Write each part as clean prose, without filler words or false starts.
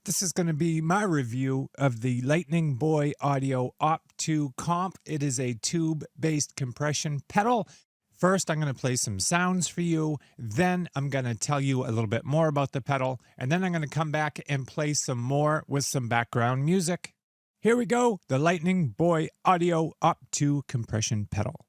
This is going to be my review of the Lightning Boy Audio Op-2 Comp. It is a tube-based compression pedal. First, I'm going to play some sounds for you. Then I'm going to tell you a little bit more about the pedal. And then I'm going to come back and play some more with some background music. Here we go, the Lightning Boy Audio Op-2 compression pedal.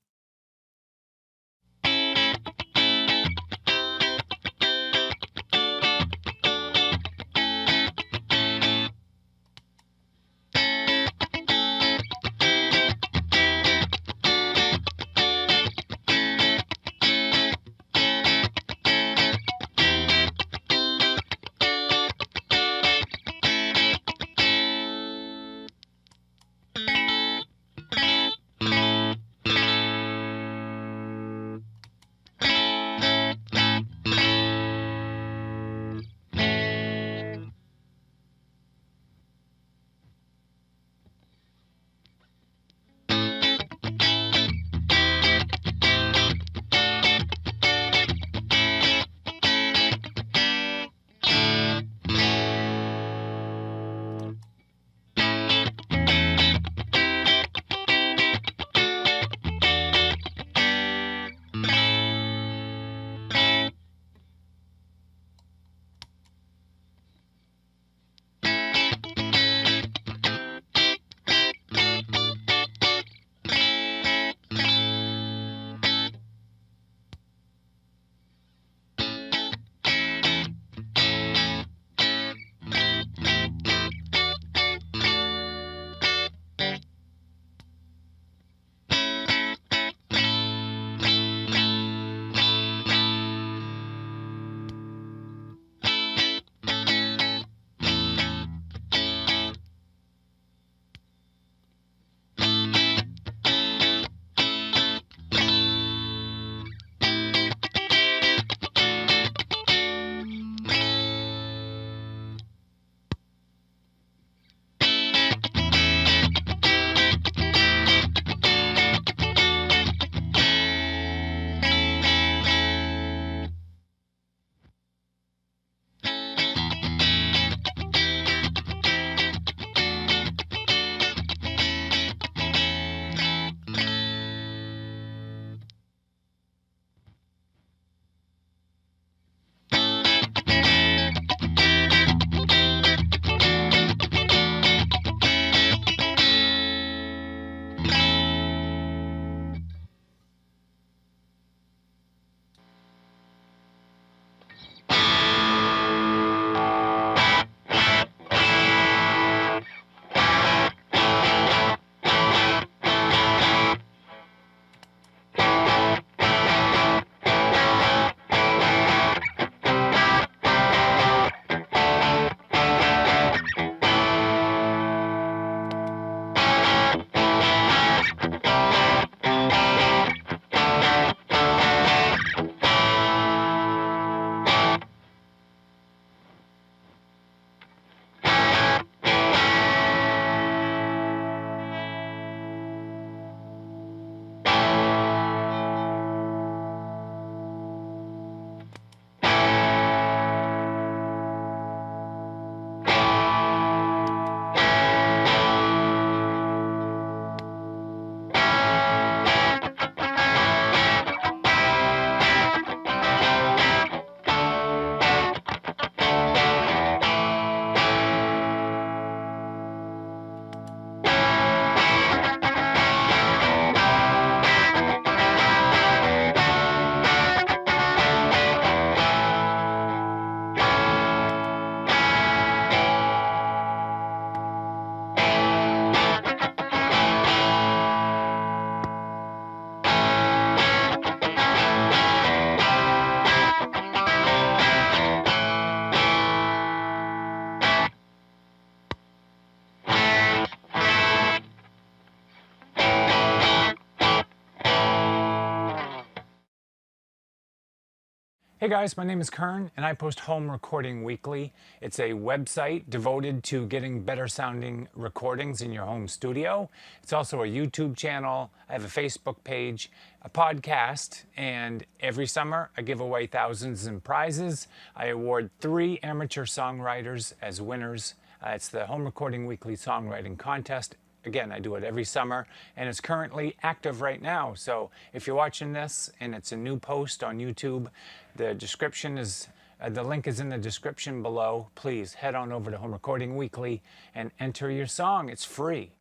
Hey guys, my name is Kern and I post Home Recording Weekly. It's a website devoted to getting better sounding recordings in your home studio. It's also a YouTube channel. I have a Facebook page, a podcast, and every summer I give away thousands in prizes. I award 3 amateur songwriters as winners It's the Home Recording Weekly Songwriting Contest. Again, I do it every summer, and it's currently active right now. So if you're watching this and it's a new post on YouTube, the description is the link is in the description below. Please head on over to Home Recording Weekly and enter your song. It's free.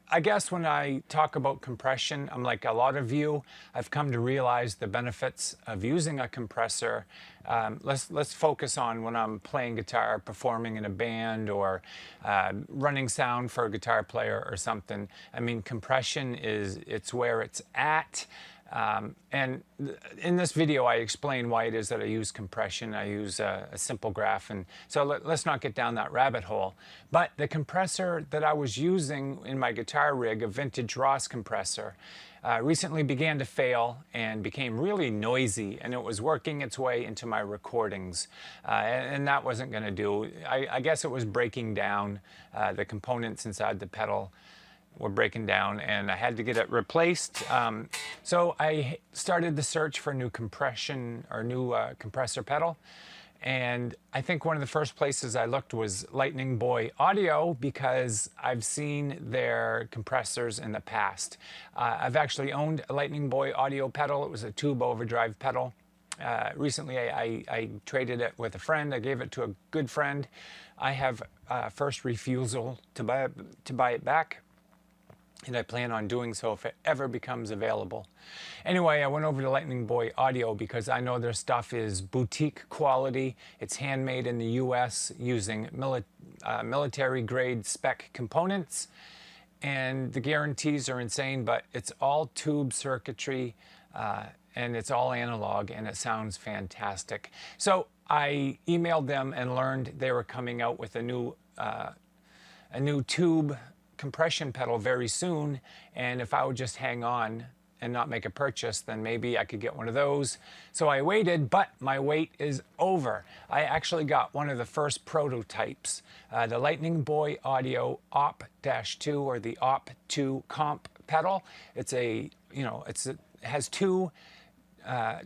I guess when I talk about compression, I'm like a lot of you. I've come to realize the benefits of using a compressor. Let's focus on when I'm playing guitar, performing in a band, or running sound for a guitar player or something. I mean, compression it's where it's at. And in this video, I explain why it is that I use compression. I use a simple graph, and so let's not get down that rabbit hole. But the compressor that I was using in my guitar rig, a vintage Ross compressor, recently began to fail and became really noisy, and it was working its way into my recordings, and that wasn't going to do. I guess it was breaking down. The components inside the pedal were breaking down, and I had to get it replaced. So I started the search for new compression or new compressor pedal. And I think one of the first places I looked was Lightning Boy Audio, because I've seen their compressors in the past. I've actually owned a Lightning Boy Audio pedal. It was a tube overdrive pedal. Recently I traded it with a friend. I gave it to a good friend. I have first refusal to buy it back, and I plan on doing so if it ever becomes available. Anyway, I went over to Lightning Boy Audio because I know their stuff is boutique quality. It's handmade in the US using military grade spec components, and the guarantees are insane, but it's all tube circuitry, and it's all analog, and it sounds fantastic. So I emailed them and learned they were coming out with a new tube compression pedal very soon, and if I would just hang on and not make a purchase, then maybe I could get one of those. So I waited, but my wait is over. I actually got one of the first prototypes, the Lightning Boy Audio Op-2 or the Op-2 comp pedal. It's it has two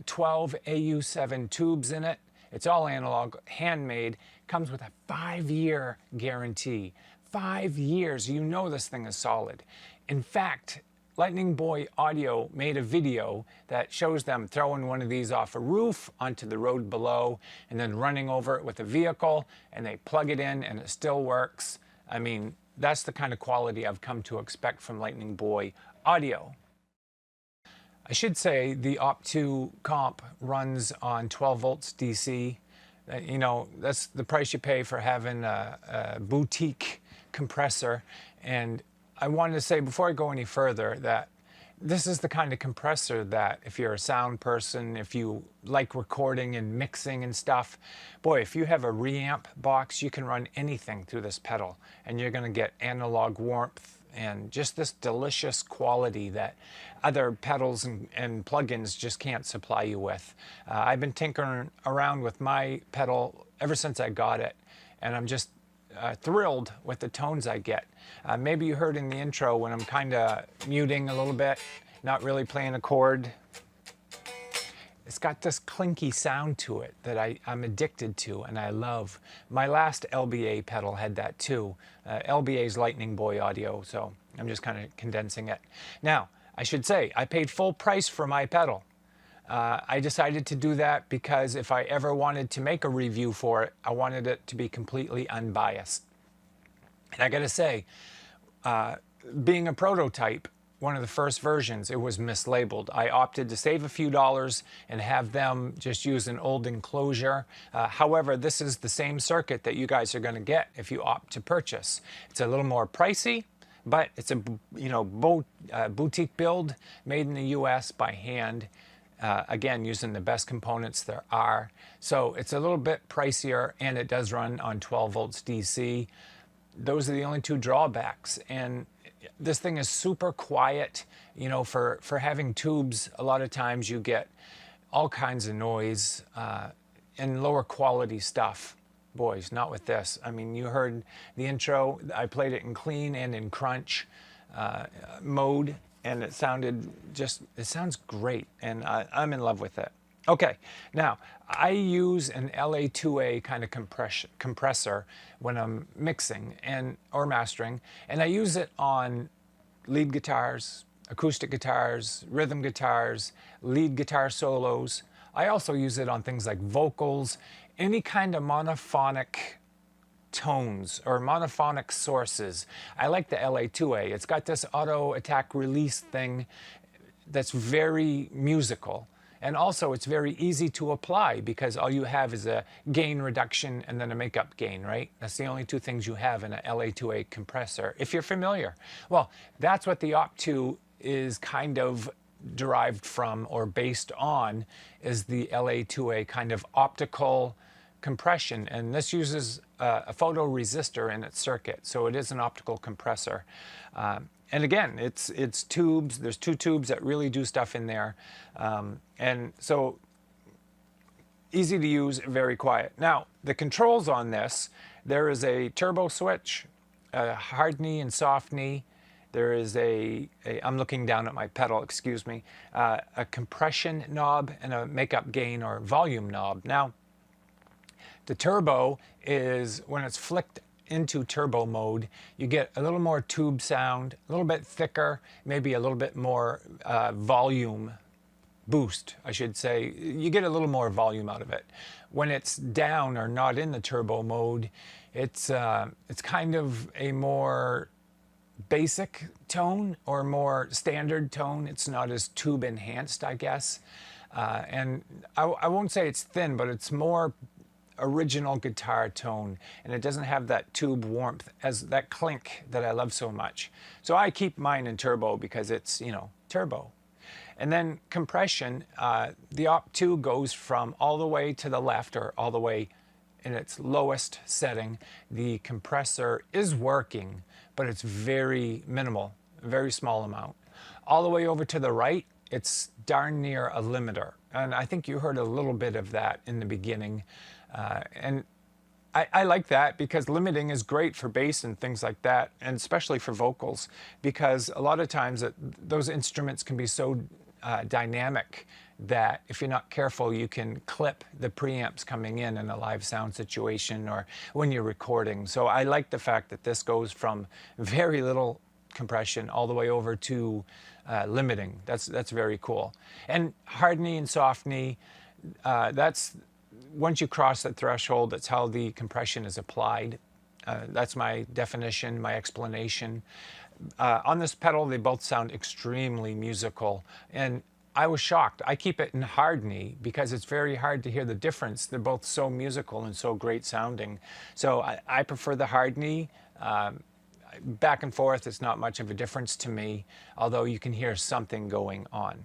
12 AU7 tubes in it. It's all analog, handmade, comes with a 5-year guarantee. 5 years, you know this thing is solid. In fact, Lightning Boy Audio made a video that shows them throwing one of these off a roof onto the road below and then running over it with a vehicle, and they plug it in and it still works. I mean, that's the kind of quality I've come to expect from Lightning Boy Audio. I should say the Op-2 comp runs on 12 volts DC. You know, that's the price you pay for having a boutique compressor. And I wanted to say before I go any further that this is the kind of compressor that if you're a sound person, if you like recording and mixing and stuff, boy, if you have a reamp box, you can run anything through this pedal, and you're going to get analog warmth and just this delicious quality that other pedals and plugins just can't supply you with. I've been tinkering around with my pedal ever since I got it, and I'm just thrilled with the tones I get. Maybe you heard in the intro when I'm kind of muting a little bit, not really playing a chord. It's got this clinky sound to it that I'm addicted to and I love. My last LBA pedal had that too. LBA's Lightning Boy Audio, so I'm just kind of condensing it. Now, I should say, I paid full price for my pedal. I decided to do that because if I ever wanted to make a review for it, I wanted it to be completely unbiased. And I gotta say, being a prototype, one of the first versions, it was mislabeled. I opted to save a few dollars and have them just use an old enclosure. However, this is the same circuit that you guys are gonna get if you opt to purchase. It's a little more pricey, but it's a boutique build made in the US by hand. Again, using the best components there are. So it's a little bit pricier, and it does run on 12 volts DC. Those are the only two drawbacks. And this thing is super quiet. You know, for having tubes, a lot of times you get all kinds of noise and lower quality stuff. Boys, not with this. I mean, you heard the intro. I played it in clean and in crunch mode, and it sounds great, and I'm in love with it. Okay, now I use an LA2A kind of compressor when I'm mixing or mastering, and I use it on lead guitars, acoustic guitars, rhythm guitars, lead guitar solos. I also use it on things like vocals, any kind of monophonic tones or monophonic sources. I like the LA2A. It's got this auto attack release thing that's very musical. And also it's very easy to apply because all you have is a gain reduction and then a makeup gain, right? That's the only two things you have in an LA2A compressor, if you're familiar. Well, that's what the Op-2 is kind of derived from or based on, is the LA2A kind of optical compression. And this uses a photoresistor in its circuit, so it is an optical compressor. And again, it's tubes. There's two tubes that really do stuff in there. And so easy to use, very quiet. Now, the controls on this, there is a turbo switch, a hard knee and soft knee. There is I'm looking down at my pedal, excuse me, a compression knob and a makeup gain or volume knob. Now, the turbo is, when it's flicked into turbo mode, you get a little more tube sound, a little bit thicker, maybe a little bit more volume boost, I should say. You get a little more volume out of it. When it's down or not in the turbo mode, it's kind of a more basic tone or more standard tone. It's not as tube enhanced, I guess. And I won't say it's thin, but it's more original guitar tone, and it doesn't have that tube warmth as that clink that I love so much. So I keep mine in turbo because it's, you know, turbo. And then compression, the Op-2 goes from all the way to the left, or all the way in its lowest setting. The compressor is working, but it's very minimal, a very small amount. All the way over to the right, it's darn near a limiter. And I think you heard a little bit of that in the beginning. And I like that because limiting is great for bass and things like that, and especially for vocals, because a lot of times those instruments can be so dynamic that if you're not careful, you can clip the preamps coming in a live sound situation or when you're recording. So I like the fact that this goes from very little compression all the way over to limiting. That's very cool. And hard knee and soft knee, that's once you cross that threshold, that's how the compression is applied. That's my definition, my explanation. On this pedal, they both sound extremely musical. And I was shocked. I keep it in hard knee because it's very hard to hear the difference. They're both so musical and so great sounding. So I prefer the hard knee. Back and forth, it's not much of a difference to me, although you can hear something going on.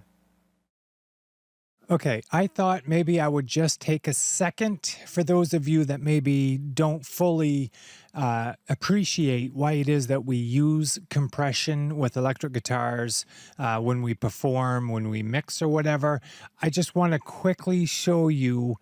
Okay, I thought maybe I would just take a second for those of you that maybe don't fully appreciate why it is that we use compression with electric guitars when we perform, when we mix or whatever. I just want to quickly show you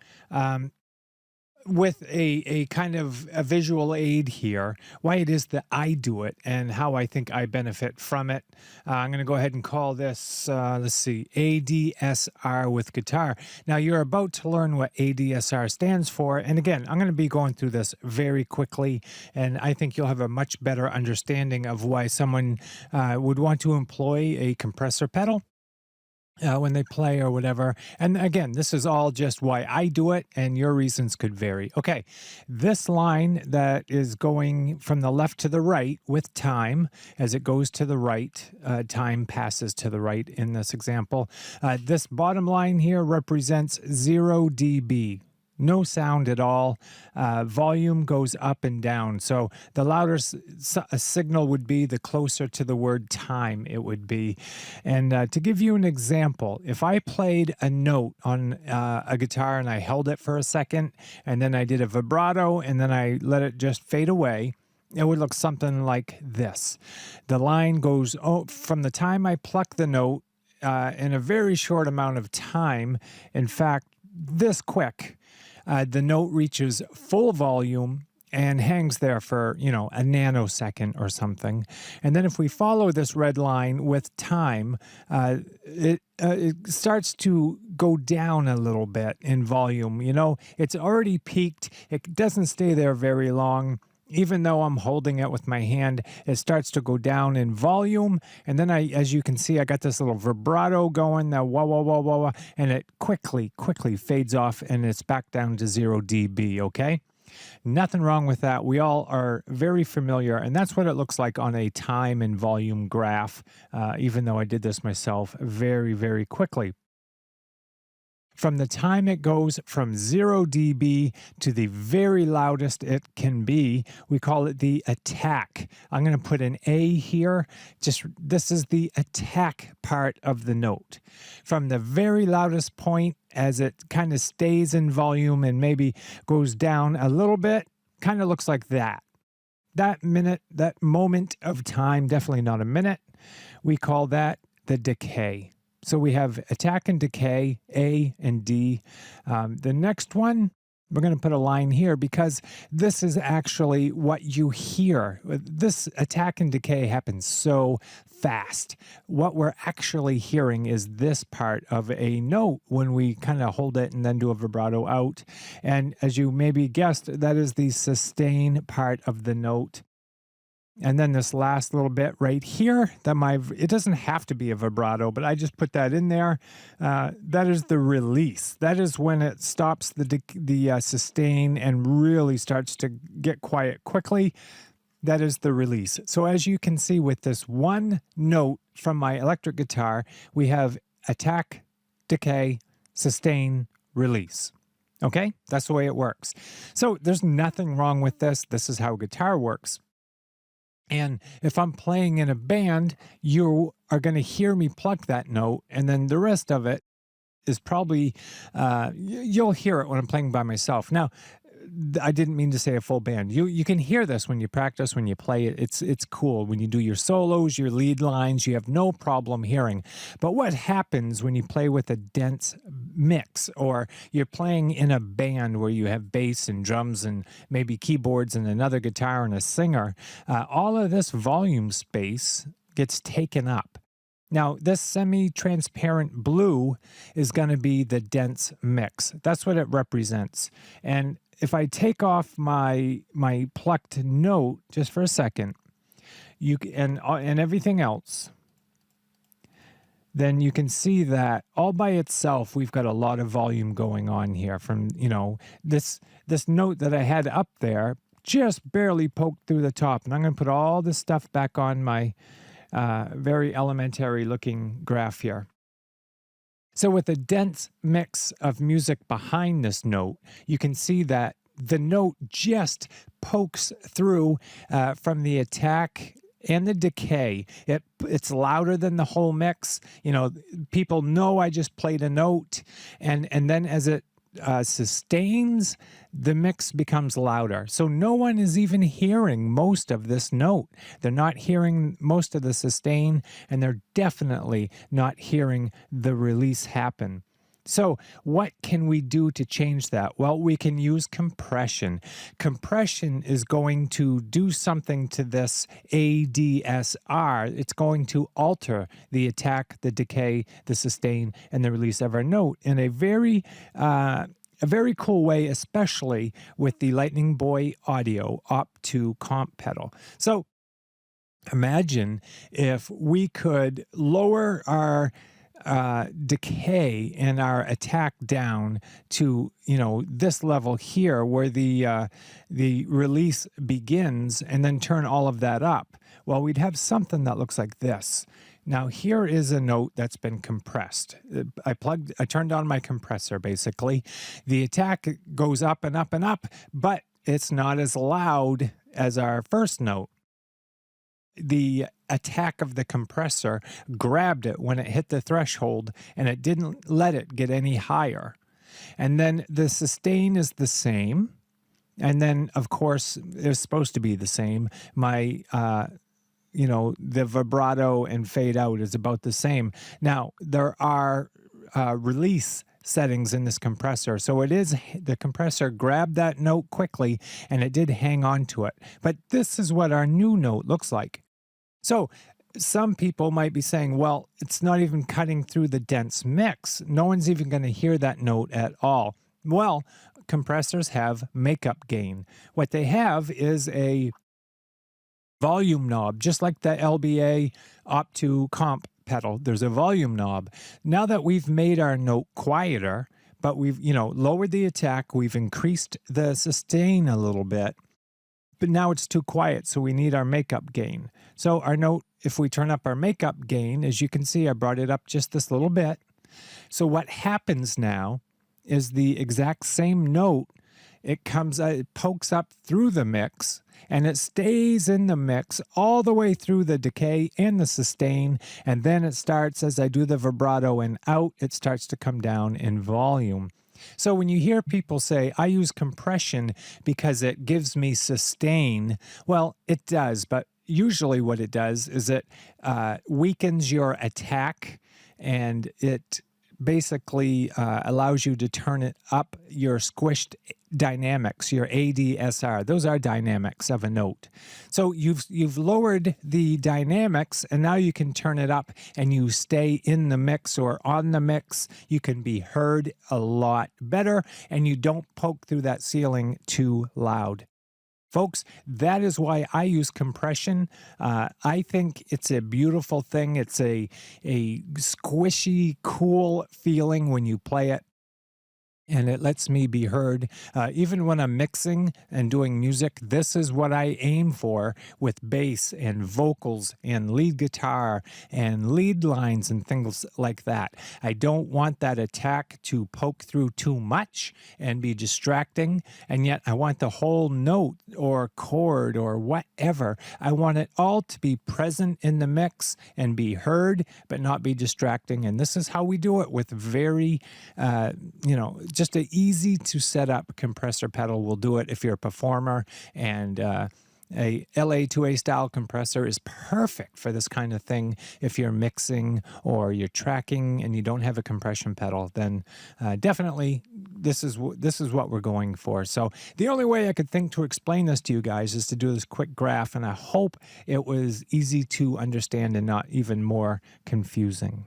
with a kind of a visual aid here, why it is that I do it and how I think I benefit from it. I'm going to go ahead and call this, let's see, ADSR with guitar. Now, you're about to learn what ADSR stands for. And again, I'm going to be going through this very quickly, and I think you'll have a much better understanding of why someone would want to employ a compressor pedal when they play or whatever. And again, this is all just why I do it, and your reasons could vary. Okay, this line that is going from the left to the right with time, as it goes to the right, time passes to the right in this example. This bottom line here represents 0 dB. No sound at all. Volume goes up and down. So the louder a signal would be, the closer to the word time it would be. And to give you an example, if I played a note on a guitar and I held it for a second, and then I did a vibrato, and then I let it just fade away, it would look something like this. The line goes from the time I pluck the note in a very short amount of time. In fact, this quick. The note reaches full volume, and hangs there for, you know, a nanosecond or something. And then if we follow this red line with time, it starts to go down a little bit in volume. You know, it's already peaked. It doesn't stay there very long. Even though I'm holding it with my hand, it starts to go down in volume. And then as you can see, I got this little vibrato going, wah, wah, wah, wah, wah, and it quickly fades off and it's back down to 0 dB, okay? Nothing wrong with that. We all are very familiar, and that's what it looks like on a time and volume graph, even though I did this myself very, very quickly. From the time it goes from 0 dB to the very loudest it can be, we call it the attack. I'm going to put an A here. This is the attack part of the note. From the very loudest point, as it kind of stays in volume and maybe goes down a little bit, kind of looks like that. That moment of time, definitely not a minute, we call that the decay. So we have attack and decay, A and D. The next one, we're going to put a line here because this is actually what you hear. This attack and decay happens so fast. What we're actually hearing is this part of a note when we kind of hold it and then do a vibrato out. And as you maybe guessed, that is the sustain part of the note. And then this last little bit right here, it doesn't have to be a vibrato, but I just put that in there. That is the release. That is when it stops the sustain and really starts to get quiet quickly. That is the release. So as you can see with this one note from my electric guitar, we have attack, decay, sustain, release. Okay, that's the way it works. So there's nothing wrong with this. This is how guitar works. And if I'm playing in a band, you are going to hear me pluck that note, and then the rest of it is probably, you'll hear it when I'm playing by myself. Now, I didn't mean to say a full band. You can hear this when you practice, when you play it. It's cool. When you do your solos, your lead lines, you have no problem hearing. But what happens when you play with a dense mix, or you're playing in a band where you have bass and drums and maybe keyboards and another guitar and a singer, all of this volume space gets taken up. Now, this semi-transparent blue is going to be the dense mix. That's what it represents. And if I take off my plucked note just for a second, and everything else, then you can see that all by itself, we've got a lot of volume going on here from, you know, this note that I had up there just barely poked through the top. And I'm going to put all this stuff back on my very elementary looking graph here. So with a dense mix of music behind this note, you can see that the note just pokes through from the attack and the decay. It's louder than the whole mix. You know, people know I just played a note, and then as it sustains, the mix becomes louder. So no one is even hearing most of this note. They're not hearing most of the sustain, and they're definitely not hearing the release happen. So what can we do to change that? Well, we can use compression. Compression is going to do something to this ADSR. It's going to alter the attack, the decay, the sustain, and the release of our note in a very cool way, especially with the Lightning Boy Audio Op-2 comp pedal. So imagine if we could lower our decay and our attack down to, you know, this level here where the release begins, and then turn all of that up. Well, we'd have something that looks like this. Now, here is a note that's been compressed. I turned on my compressor, basically. The attack goes up and up and up, but it's not as loud as our first note. The attack of the compressor grabbed it when it hit the threshold, and it didn't let it get any higher. And then the sustain is the same. And then, of course, it's supposed to be the same. My, the vibrato and fade out is about the same. Now, there are release settings in this compressor. So it is, the compressor grabbed that note quickly and it did hang on to it. But this is what our new note looks like. So some people might be saying, well, it's not even cutting through the dense mix. No one's even going to hear that note at all. Well, compressors have makeup gain. What they have is a volume knob, just like the LBA Op-2 comp pedal. There's a volume knob. Now that we've made our note quieter, but we've, lowered the attack, we've increased the sustain a little bit, but now it's too quiet, so we need our makeup gain. So our note, if we turn up our makeup gain, as you can see, I brought it up just this little bit. So what happens now is the exact same note, it pokes up through the mix, and it stays in the mix all the way through the decay and the sustain, and then it starts, as I do the vibrato and out, it starts to come down in volume. So when you hear people say, I use compression because it gives me sustain, well, it does, but usually what it does is it weakens your attack, and it basically allows you to turn it up your squished dynamics, your ADSR. Those are dynamics of a note. So you've lowered the dynamics, and now you can turn it up and you stay in the mix or on the mix. You can be heard a lot better, and you don't poke through that ceiling too loud. Folks, that is why I use compression. I think it's a beautiful thing. It's a squishy, cool feeling when you play it. And it lets me be heard. Even when I'm mixing and doing music, this is what I aim for with bass and vocals and lead guitar and lead lines and things like that. I don't want that attack to poke through too much and be distracting, and yet I want the whole note or chord or whatever. I want it all to be present in the mix and be heard, but not be distracting. And this is how we do it with very, just an easy to set up compressor pedal will do it if you're a performer, and a LA2A style compressor is perfect for this kind of thing. If you're mixing or you're tracking and you don't have a compression pedal, then definitely this is what we're going for. So the only way I could think to explain this to you guys is to do this quick graph, and I hope it was easy to understand and not even more confusing.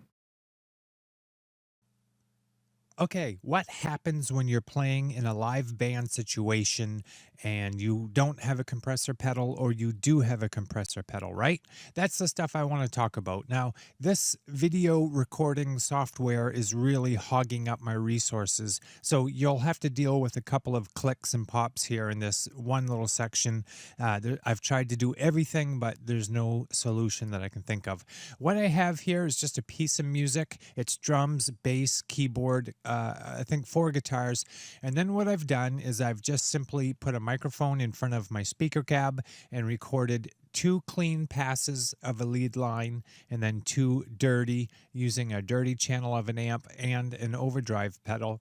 Okay, what happens when you're playing in a live band situation and you don't have a compressor pedal, or you do have a compressor pedal, right? That's the stuff I want to talk about. Now, this video recording software is really hogging up my resources, so you'll have to deal with a couple of clicks and pops here in this one little section. I've tried to do everything, but there's no solution that I can think of. What I have here is just a piece of music. It's drums, bass, keyboard, I think 4 guitars. And then what I've done is I've just simply put a microphone in front of my speaker cab and recorded 2 clean passes of a lead line, and then 2 dirty, using a dirty channel of an amp and an overdrive pedal.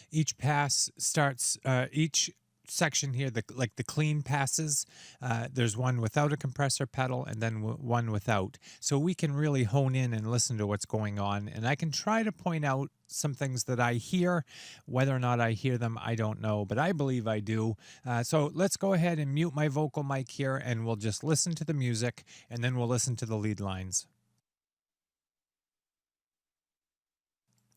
Each pass starts, each section here, the clean passes, there's one without a compressor pedal and then one without, so we can really hone in and listen to what's going on, and I can try to point out some things that I hear. Whether or not I hear them, I don't know, but I believe I do. So let's go ahead and mute my vocal mic here, and we'll just listen to the music, and then we'll listen to the lead lines.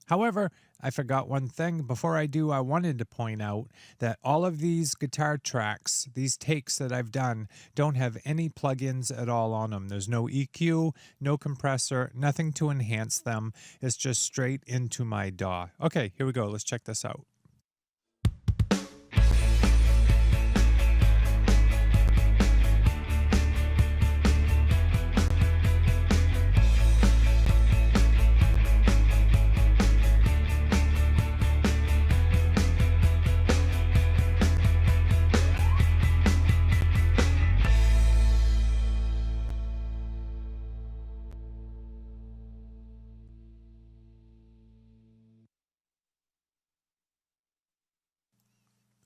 However, I forgot one thing. Before I do, I wanted to point out that all of these guitar tracks, these takes that I've done, don't have any plugins at all on them. There's no EQ, no compressor, nothing to enhance them. It's just straight into my DAW. Okay, here we go. Let's check this out.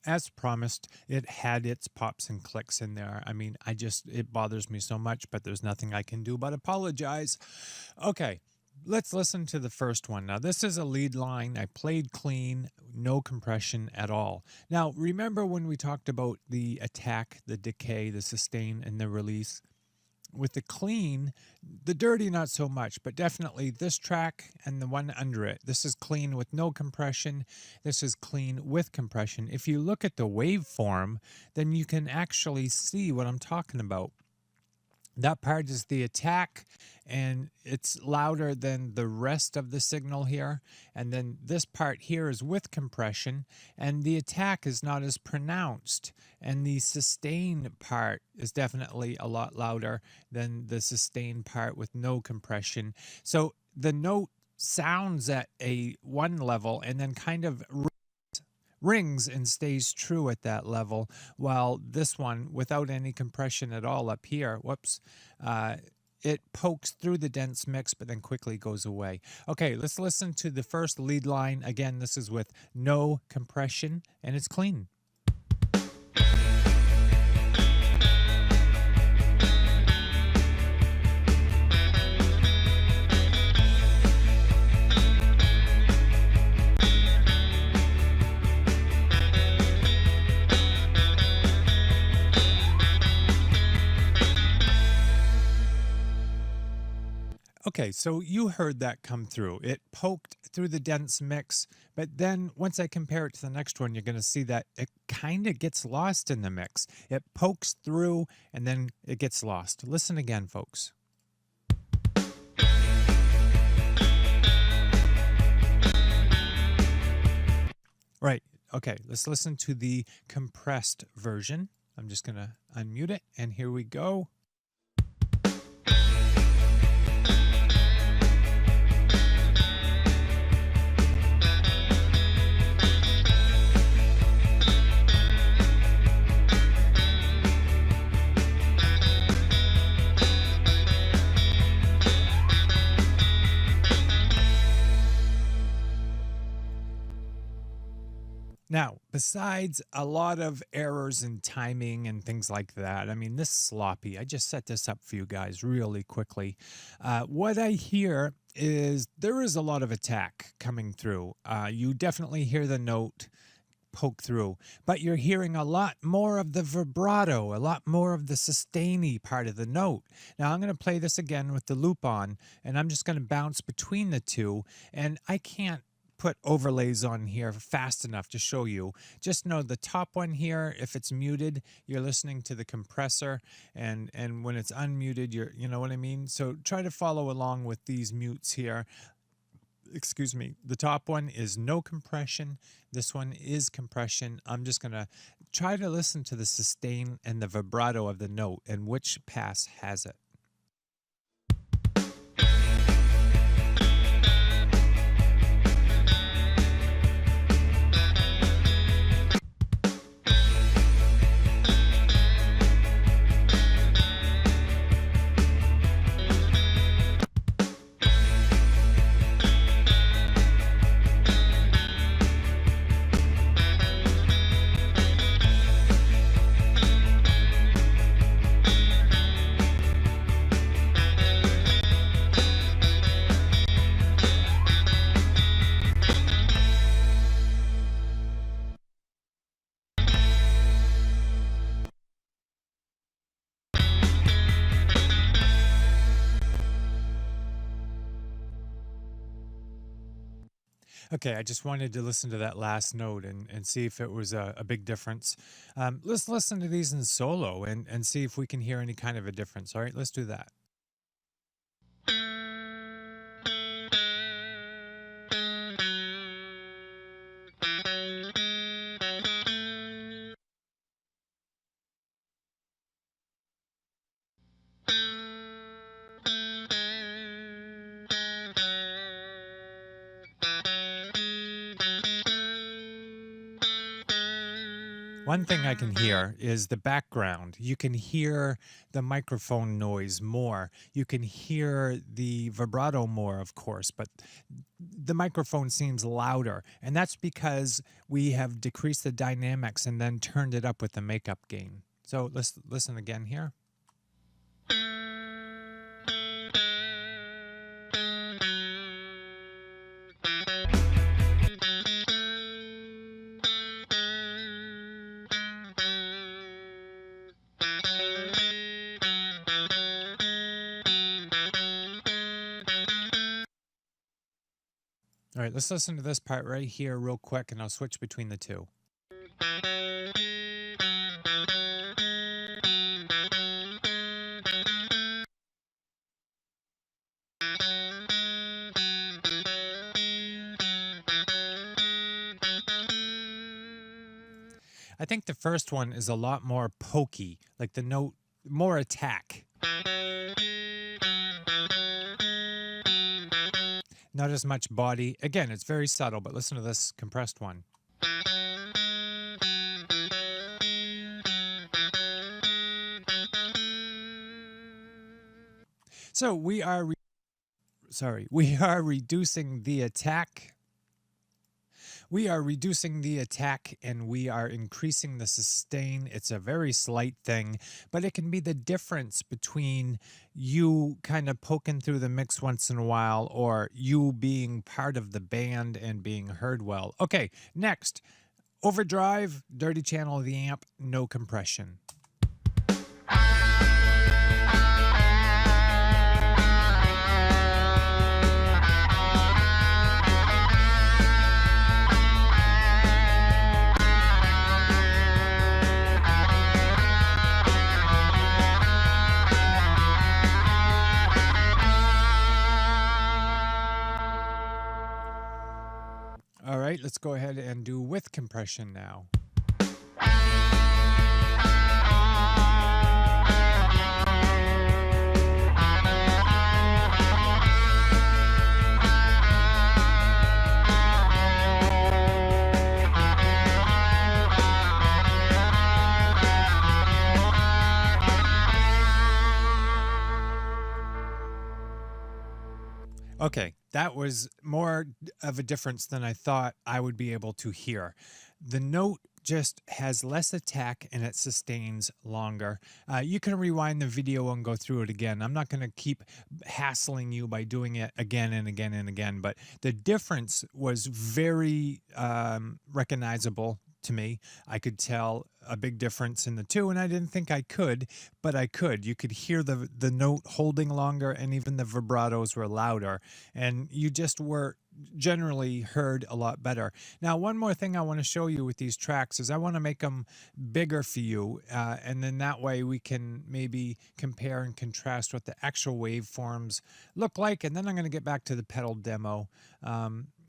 As promised, it had its pops and clicks in there. I mean, it bothers me so much, but there's nothing I can do but apologize. Okay, Let's listen to the first one. Now, this is a lead line. I played clean, no compression at all. Now, remember when we talked about the attack, the decay, the sustain, and the release? With the clean, the dirty not so much, but definitely this track and the one under it. This is clean with no compression. This is clean with compression. If you look at the waveform, then you can actually see what I'm talking about. That part is the attack, and it's louder than the rest of the signal here. And then this part here is with compression, and the attack is not as pronounced. And the sustain part is definitely a lot louder than the sustain part with no compression. So the note sounds at a one level and then kind of rings and stays true at that level, while this one, without any compression at all up here, it pokes through the dense mix but then quickly goes away. Okay, let's listen to the first lead line. Again, this is with no compression and it's clean. Okay, so you heard that come through. It poked through the dense mix, but then once I compare it to the next one, you're going to see that it kind of gets lost in the mix. It pokes through and then it gets lost. Listen again, folks. Right, okay, let's listen to the compressed version. I'm just going to unmute it, and here we go. Now, besides a lot of errors in timing and things like that, I mean, this is sloppy. I just set this up for you guys really quickly. What I hear is there is a lot of attack coming through. You definitely hear the note poke through, but you're hearing a lot more of the vibrato, a lot more of the sustainy part of the note. Now, I'm going to play this again with the loop on, and I'm just going to bounce between the two, and I can't put overlays on here fast enough to show you. Just know the top one here, if it's muted, you're listening to the compressor, and when it's unmuted, you know what I mean? So try to follow along with these mutes here. Excuse me. The top one is no compression. This one is compression. I'm just going to try to listen to the sustain and the vibrato of the note and which pass has it. Okay, I just wanted to listen to that last note and see if it was a big difference. Let's listen to these in solo and see if we can hear any kind of a difference. All right, let's do that. One thing I can hear is the background. You can hear the microphone noise more. You can hear the vibrato more, of course, but the microphone seems louder. And that's because we have decreased the dynamics and then turned it up with the makeup gain. So let's listen again here. All right, let's listen to this part right here real quick, and I'll switch between the two. I think the first one is a lot more pokey, like the note, more attack. Not as much body. Again, it's very subtle, but listen to this compressed one. So we are reducing the attack. We are reducing the attack and we are increasing the sustain. It's a very slight thing, but it can be the difference between you kind of poking through the mix once in a while or you being part of the band and being heard well. Okay, next, overdrive, dirty channel of the amp, no compression. All right, let's go ahead and do with compression now. Okay, that was more of a difference than I thought I would be able to hear. The note just has less attack and it sustains longer. You can rewind the video and go through it again. I'm not going to keep hassling you by doing it again and again and again, but the difference was very recognizable to me. I could tell a big difference in the two, and I didn't think I could, but I could. You could hear the note holding longer, and even the vibratos were louder, and you just were generally heard a lot better. Now, one more thing I want to show you with these tracks is I want to make them bigger for you, and then that way we can maybe compare and contrast what the actual waveforms look like, and then I'm going to get back to the pedal demo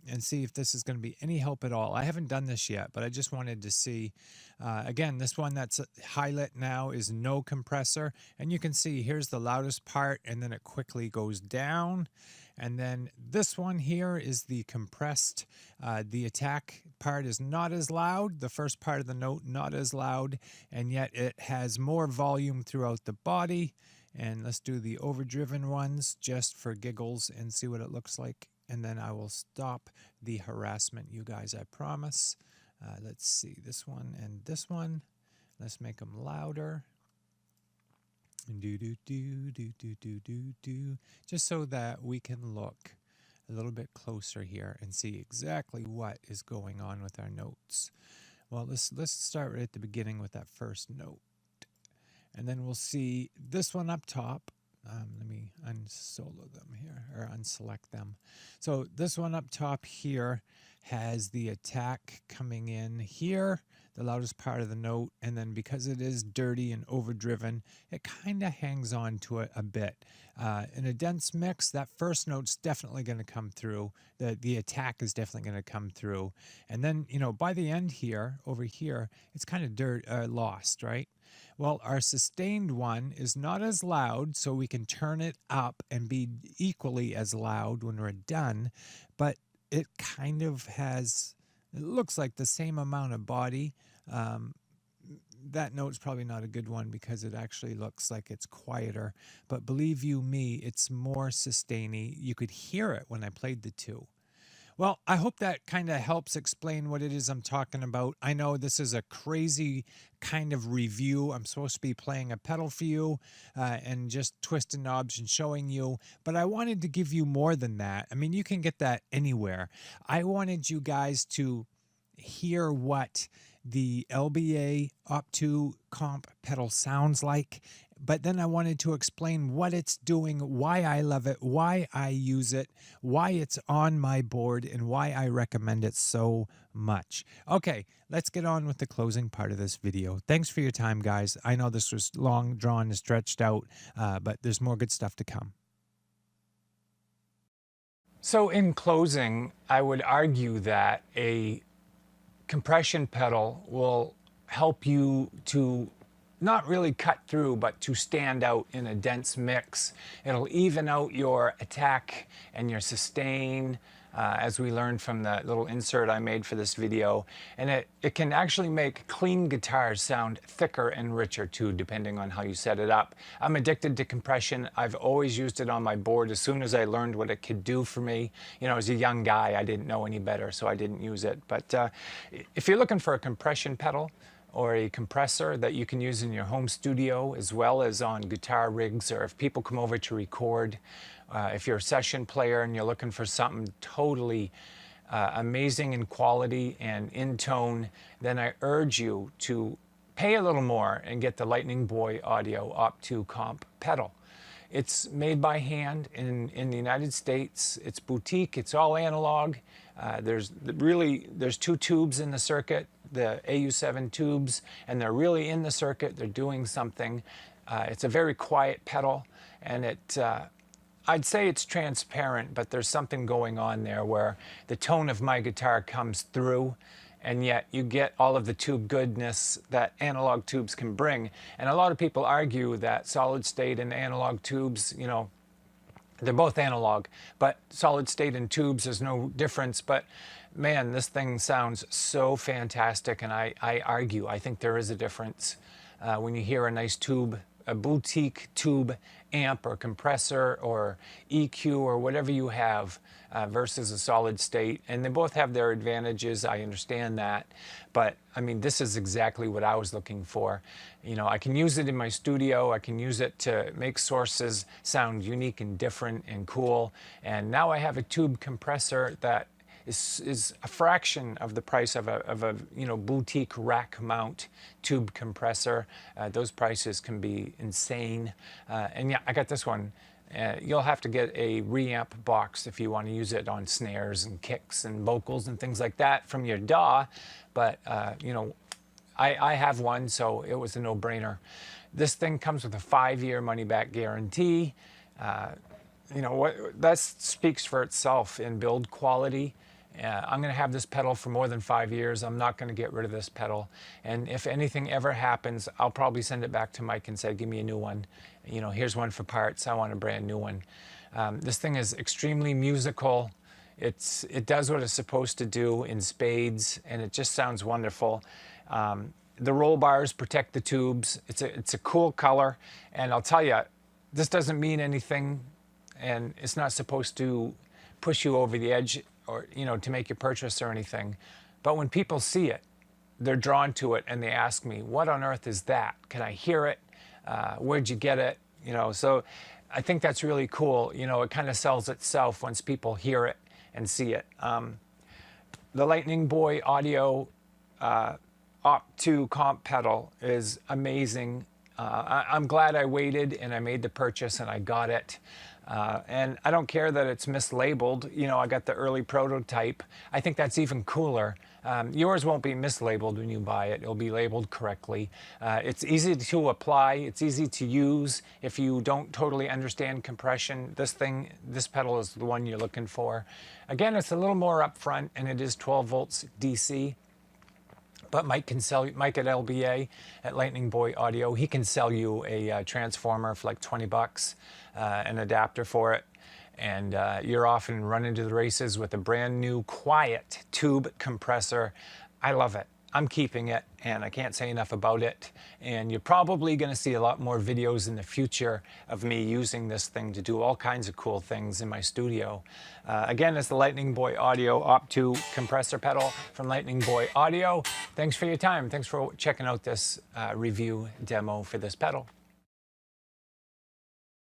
and see if this is going to be any help at all. I haven't done this yet, but I just wanted to see. Again, this one that's high-lit now is no compressor, and you can see here's the loudest part, and then it quickly goes down. And then this one here is the compressed. The attack part is not as loud. The first part of the note not as loud, and yet it has more volume throughout the body. And let's do the overdriven ones just for giggles and see what it looks like. And then I will stop the harassment, you guys, I promise. Let's see this one and this one. Let's make them louder. Do do do do do do do do, just so that we can look a little bit closer here and see exactly what is going on with our notes. Well, let's start right at the beginning with that first note, and then we'll see this one up top. Let me unsolo them here, or unselect them. So this one up top here has the attack coming in here, the loudest part of the note, and then because it is dirty and overdriven, it kind of hangs on to it a bit. In a dense mix, that first note's definitely going to come through. The attack is definitely going to come through. And then, you know, by the end here, over here, it's kind of lost, right? Well, our sustained one is not as loud, so we can turn it up and be equally as loud when we're done, but it kind of has, it looks like the same amount of body. That note's probably not a good one because it actually looks like it's quieter, but believe you me, it's more sustainy. You could hear it when I played the two. Well, I hope that kind of helps explain what it is I'm talking about. I know this is a crazy kind of review. I'm supposed to be playing a pedal for you and just twisting knobs and showing you, but I wanted to give you more than that. I mean, you can get that anywhere. I wanted you guys to hear what the LBA Op-2 comp pedal sounds like, but then I wanted to explain what it's doing, why I love it, why I use it, why it's on my board, and why I recommend it so much. Okay, let's get on with the closing part of this video. Thanks for your time, guys. I know this was long, drawn, and stretched out, but there's more good stuff to come. So in closing, I would argue that a compression pedal will help you to not really cut through, but to stand out in a dense mix. It'll even out your attack and your sustain, as we learned from the little insert I made for this video. And it can actually make clean guitars sound thicker and richer too, depending on how you set it up. I'm addicted to compression. I've always used it on my board as soon as I learned what it could do for me. You know, as a young guy, I didn't know any better, so I didn't use it. But if you're looking for a compression pedal, or a compressor that you can use in your home studio as well as on guitar rigs, or if people come over to record, if you're a session player and you're looking for something totally amazing in quality and in tone, then I urge you to pay a little more and get the Lightning Boy Audio Op-2 comp pedal. It's made by hand in the United States. It's boutique, it's all analog. There's two tubes in the circuit, the AU7 tubes, and they're really in the circuit, they're doing something. It's a very quiet pedal, and I'd say it's transparent, but there's something going on there where the tone of my guitar comes through, and yet you get all of the tube goodness that analog tubes can bring. And a lot of people argue that solid state and analog tubes, you know, they're both analog, but solid state and tubes, there's no difference. But man, this thing sounds so fantastic, and I argue, I think there is a difference when you hear a nice tube, a boutique tube amp or compressor or EQ or whatever you have versus a solid state. And they both have their advantages, I understand that. But I mean, this is exactly what I was looking for. You know, I can use it in my studio, I can use it to make sources sound unique and different and cool. And now I have a tube compressor that is a fraction of the price of a you know, boutique rack mount tube compressor. Those prices can be insane. And yeah, I got this one. You'll have to get a reamp box if you want to use it on snares and kicks and vocals and things like that from your DAW. But you know, I have one, so it was a no-brainer. This thing comes with a 5-year money-back guarantee. You know what? That speaks for itself in build quality. I'm going to have this pedal for more than 5 years. I'm not going to get rid of this pedal. And if anything ever happens, I'll probably send it back to Mike and say, give me a new one. You know, here's one for parts. I want a brand new one. This thing is extremely musical. It does what it's supposed to do in spades, and it just sounds wonderful. The roll bars protect the tubes. It's a cool color. And I'll tell you, this doesn't mean anything, and it's not supposed to push you over the edge or, you know, to make you purchase or anything. But when people see it, they're drawn to it and they ask me, what on earth is that? Can I hear it? Where'd you get it? You know, so I think that's really cool. You know, it kind of sells itself once people hear it and see it. The Lightning Boy Audio Op-2 comp pedal is amazing. I'm glad I waited and I made the purchase and I got it. And I don't care that it's mislabeled. You know, I got the early prototype. I think that's even cooler. Yours won't be mislabeled when you buy it. It'll be labeled correctly. It's easy to apply. It's easy to use. If you don't totally understand compression, this pedal is the one you're looking for. Again, it's a little more upfront, and it is 12 volts DC. But Mike at LBA, at Lightning Boy Audio, he can sell you a transformer for like 20 bucks, an adapter for it, and you're off and running to the races with a brand new quiet tube compressor. I love it. I'm keeping it, and I can't say enough about it. And you're probably going to see a lot more videos in the future of me using this thing to do all kinds of cool things in my studio. Again, it's the Lightning Boy Audio Op-2 compressor pedal from Lightning Boy Audio. Thanks for your time. Thanks for checking out this review demo for this pedal.